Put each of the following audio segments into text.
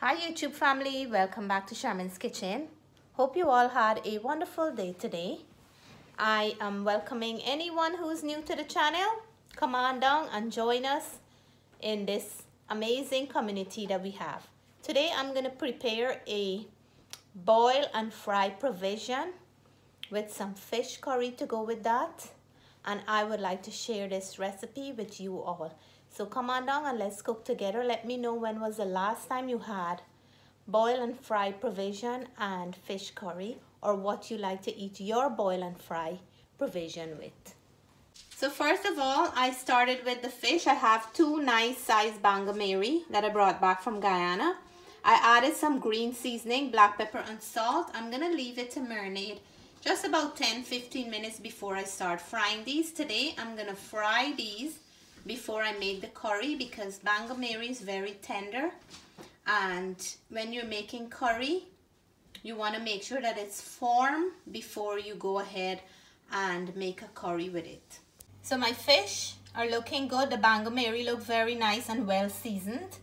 Hi YouTube family, welcome back to Shaman's Kitchen. Hope you all had a wonderful day today. I am welcoming anyone who's new to the channel. Come on down and join us in this amazing community that we have. Today I'm going to prepare a boil and fry provision with some fish curry to go with that. And I would like to share this recipe with you all. So come on down and let's cook together. Let me know when was the last time you had boil and fry provision and fish curry, or what you like to eat your boil and fry provision with. So first of all, I started with the fish. I have two nice sized Bangamary that I brought back from Guyana. I added some green seasoning, black pepper and salt. I'm gonna leave it to marinate just about 10-15 minutes before I start frying these. Today I'm gonna fry these before I make the curry because Bangamary is very tender, and when you're making curry you want to make sure that it's firm before you go ahead and make a curry with it. So my fish are looking good. The Bangamary look very nice and well seasoned.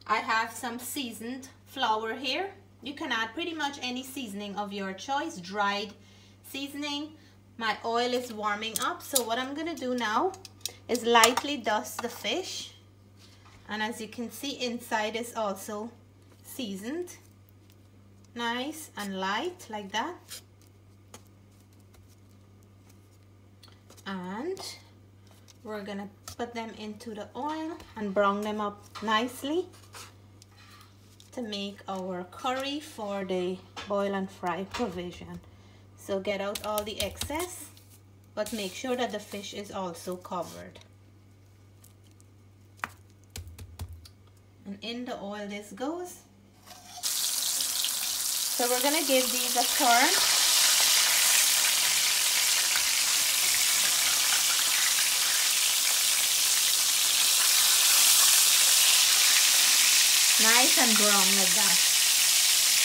I have some seasoned flour here. You can add pretty much any seasoning of your choice, dried seasoning. My oil is warming up, so what I'm gonna do now is lightly dust the fish, and as you can see, inside is also seasoned, nice and light like that. And we're gonna put them into the oil and brown them up nicely to make our curry for the boil and fry provision. So get out all the excess, but make sure that the fish is also covered. And in the oil this goes. So we're gonna give these a turn. Nice and brown like that.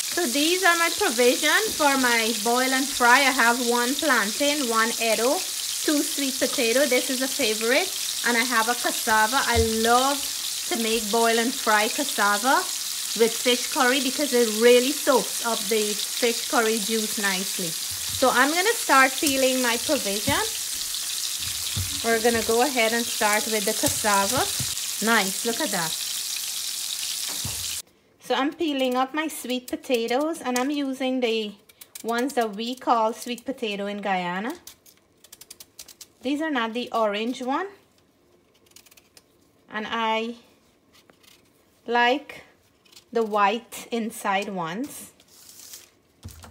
So these are my provision for my boil and fry. I have one plantain, one eddo, two sweet potato. This is a favorite. And I have a cassava. I love to make boil and fry cassava with fish curry because it really soaks up the fish curry juice nicely. So I'm going to start peeling my provision. We're going to go ahead and start with the cassava. Nice, look at that. So I'm peeling up my sweet potatoes, and I'm using the ones that we call sweet potato in Guyana. These are not the orange one. And I like the white inside ones.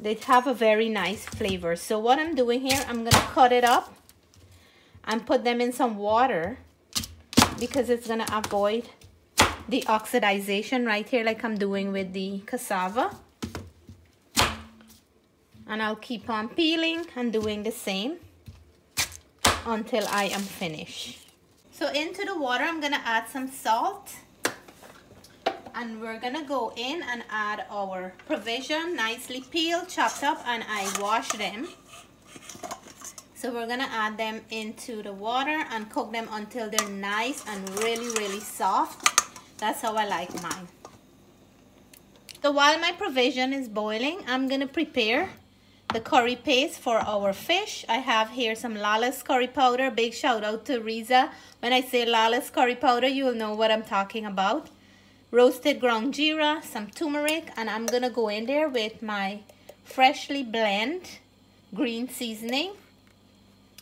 They have a very nice flavor. So what I'm doing here, I'm gonna cut it up and put them in some water because it's gonna avoid the oxidization right here like I'm doing with the cassava. And I'll keep on peeling and doing the same until I am finished. So into the water I'm gonna add some salt, and we're gonna go in and add our provision, nicely peeled, chopped up, and I wash them. So we're gonna add them into the water and cook them until they're nice and really soft. That's how I like mine. So while my provision is boiling, I'm gonna prepare the curry paste for our fish. I have here some Lala's curry powder. Big shout out to Riza. When I say Lala's curry powder, you'll know what I'm talking about. Roasted ground geera, some turmeric, and I'm gonna go in there with my freshly blended green seasoning.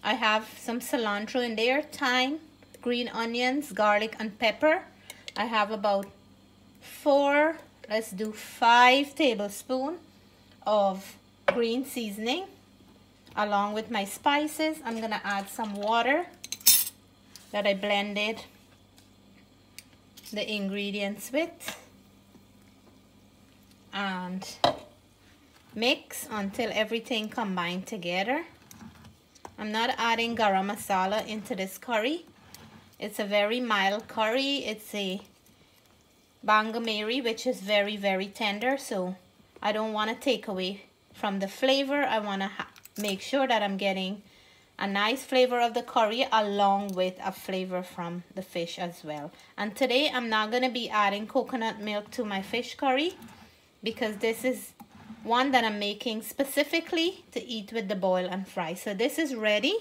I have some cilantro in there, thyme, green onions, garlic and pepper. I have about 5 tablespoons of green seasoning along with my spices. I'm gonna add some water that I blended the ingredients with and mix until everything combined together. I'm not adding garam masala into this curry. It's a very mild curry. It's a Bangamary, which is very tender, so I don't want to take away from the flavor. I want to make sure that I'm getting a nice flavor of the curry along with a flavor from the fish as well. And today I'm not going to be adding coconut milk to my fish curry because this is one that I'm making specifically to eat with the boil and fry. So this is ready.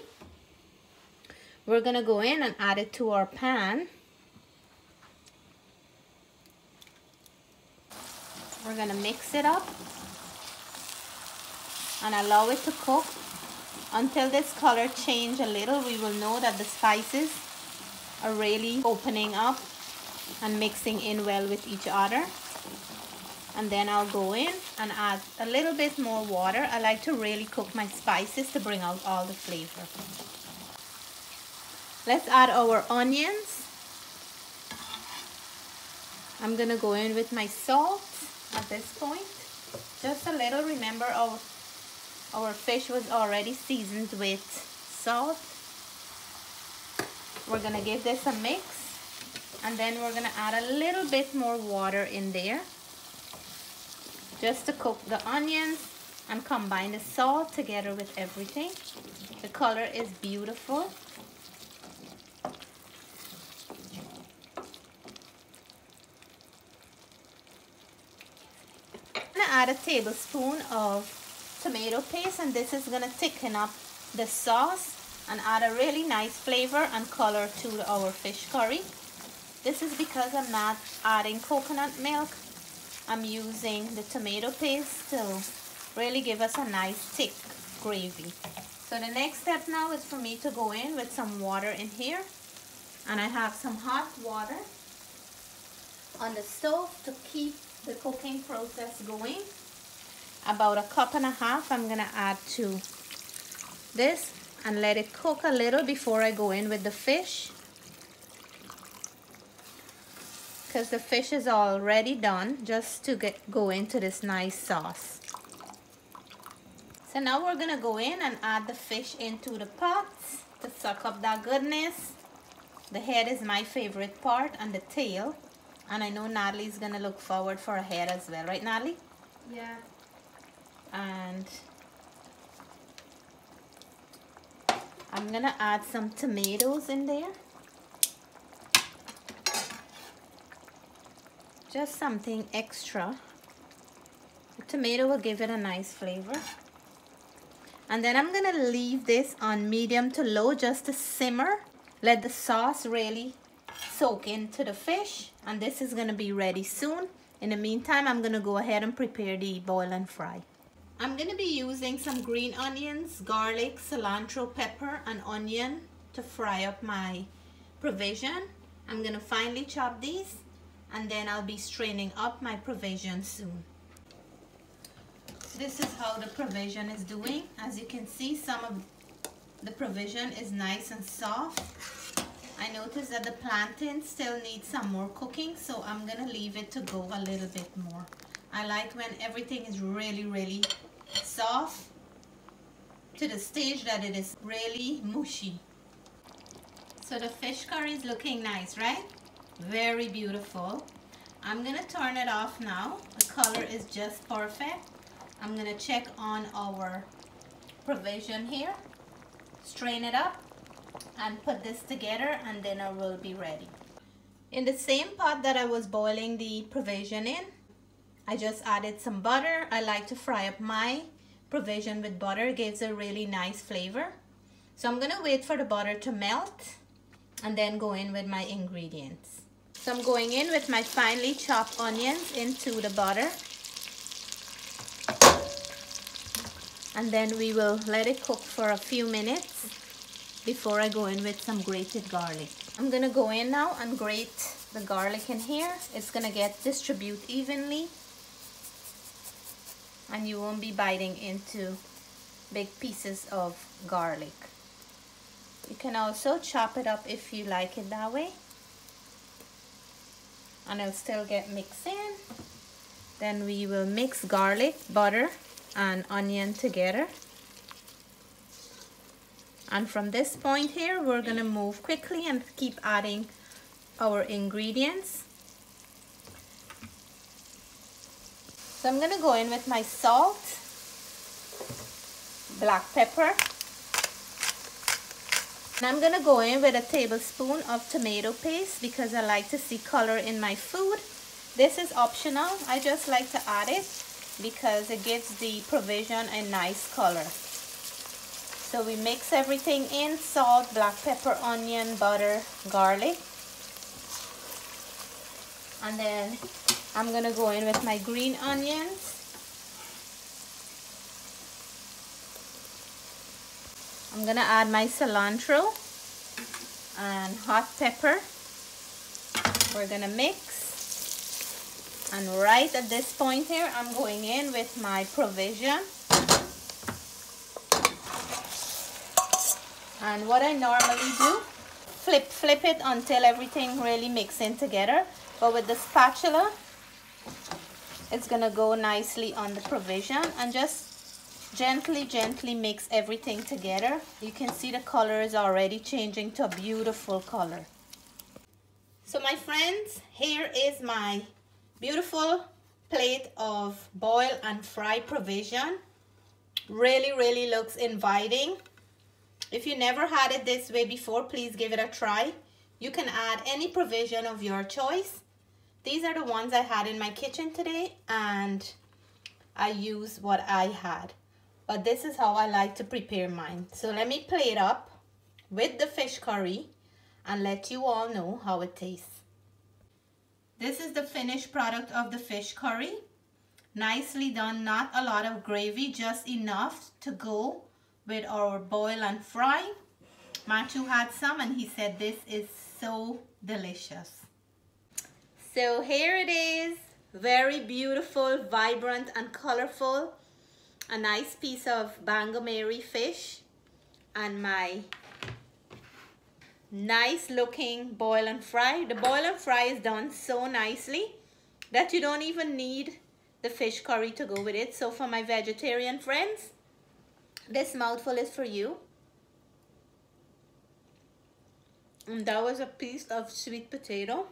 We're going to go in and add it to our pan. We're going to mix it up and allow it to cook until this color change a little. We will know that the spices are really opening up and mixing in well with each other. And then I'll go in and add a little bit more water. I like to really cook my spices to bring out all the flavor. Let's add our onions. I'm gonna go in with my salt at this point. Just a little. Remember our fish was already seasoned with salt. We're gonna give this a mix and then we're gonna add a little bit more water in there just to cook the onions and combine the salt together with everything. The color is beautiful. I'm gonna add a tablespoon of tomato paste, and this is gonna thicken up the sauce and add a really nice flavor and color to our fish curry. This is because I'm not adding coconut milk. I'm using the tomato paste to really give us a nice thick gravy. So the next step now is for me to go in with some water in here, and I have some hot water on the stove to keep the cooking process going. About 1.5 cups I'm gonna add to this and let it cook a little before I go in with the fish, because the fish is already done, just to go into this nice sauce. So now we're gonna go in and add the fish into the pot to suck up that goodness. The head is my favorite part, and the tail. And I know Natalie's gonna look forward for a head as well, right Natalie? Yeah. And I'm gonna add some tomatoes in there. Just something extra. The tomato will give it a nice flavor. And then I'm gonna leave this on medium to low just to simmer. Let the sauce really soak into the fish, and this is gonna be ready soon. In the meantime, I'm gonna go ahead and prepare the boil and fry. I'm gonna be using some green onions, garlic, cilantro, pepper, and onion to fry up my provision. I'm gonna finely chop these, and then I'll be straining up my provision soon. This is how the provision is doing. As you can see, some of the provision is nice and soft. I noticed that the plantain still needs some more cooking, so I'm gonna leave it to go a little bit more. I like when everything is really soft to the stage that it is really mushy. So the fish curry is looking nice, right? Very beautiful. I'm gonna turn it off now. The color is just perfect. I'm gonna check on our provision here, strain it up, and put this together, and dinner will be ready. In the same pot that I was boiling the provision in, I just added some butter. I like to fry up my provision with butter. It gives a really nice flavor. So I'm gonna wait for the butter to melt and then go in with my ingredients. So I'm going in with my finely chopped onions into the butter. And then we will let it cook for a few minutes before I go in with some grated garlic. I'm gonna go in now and grate the garlic in here. It's gonna get distributed evenly, and you won't be biting into big pieces of garlic. You can also chop it up if you like it that way, and it'll still get mixed in. Then we will mix garlic, butter, and onion together. And from this point here, we're gonna move quickly and keep adding our ingredients. So I'm gonna go in with my salt, black pepper, And I'm gonna go in with a tablespoon of tomato paste because I like to see color in my food. This is optional. I just like to add it because it gives the provision a nice color. So we mix everything in: salt, black pepper, onion, butter, garlic. And then I'm gonna go in with my green onions. I'm gonna add my cilantro and hot pepper. We're gonna mix. And right at this point here, I'm going in with my provision. And what I normally do, flip it until everything really mixes in together. But with the spatula, it's gonna go nicely on the provision, and just gently mix everything together. You can see the color is already changing to a beautiful color. So my friends, here is my beautiful plate of boil and fry provision. Really looks inviting. If you never had it this way before, please give it a try. You can add any provision of your choice. These are the ones I had in my kitchen today, and I used what I had. But this is how I like to prepare mine. So let me plate up with the fish curry and let you all know how it tastes. This is the finished product of the fish curry. Nicely done, not a lot of gravy, just enough to go with our boil and fry. Matthew had some and he said this is so delicious. So here it is, very beautiful, vibrant and colorful. A nice piece of Bangamary fish and my nice looking boil and fry. The boil and fry is done so nicely that you don't even need the fish curry to go with it. So for my vegetarian friends, this mouthful is for you. And that was a piece of sweet potato.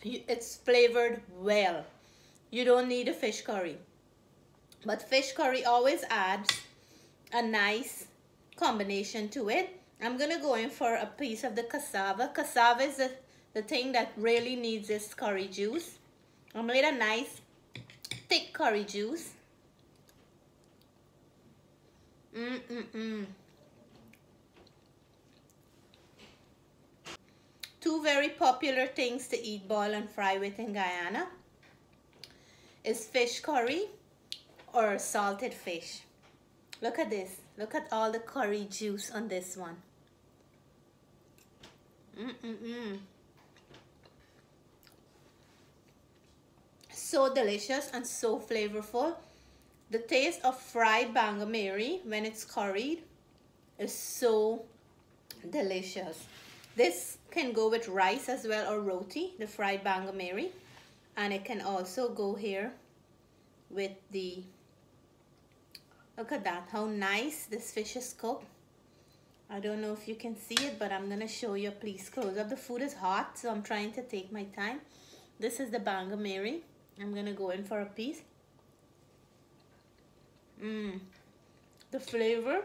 It's flavored well. You don't need a fish curry. But fish curry always adds a nice combination to it. I'm gonna go in for a piece of the cassava. Cassava is the thing that really needs this curry juice. I'm gonna get a nice thick curry juice. Two very popular things to eat, boil and fry with in Guyana is fish curry or salted fish. Look at this. Look at all the curry juice on this one. So delicious and so flavorful. The taste of fried Bangamary when it's curried is so delicious. This can go with rice as well, or roti, the fried Bangamary. And it can also go here with the, look at that, how nice this fish is cooked. I don't know if you can see it, but I'm gonna show you. Please close up. The food is hot, so I'm trying to take my time. This is the Bangamary. I'm gonna go in for a piece. The flavor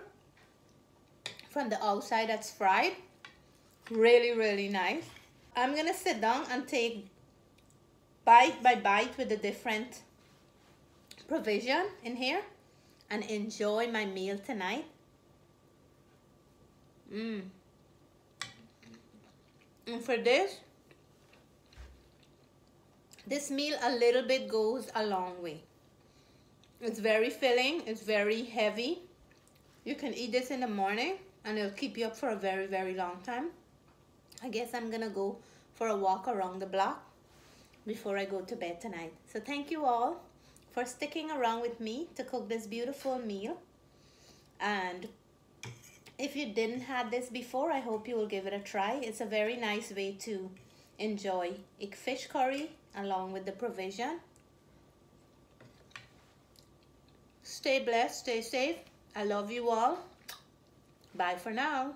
from the outside that's fried, really nice. I'm gonna sit down and take bite by bite with the different provision in here and enjoy my meal tonight. And for this meal, a little bit goes a long way. It's very filling, it's very heavy. You can eat this in the morning and it'll keep you up for a very long time. I guess I'm gonna go for a walk around the block before I go to bed tonight. So thank you all for sticking around with me to cook this beautiful meal. And if you didn't have this before, I hope you will give it a try. It's a very nice way to enjoy a fish curry along with the provision. Stay blessed, stay safe. I love you all. Bye for now.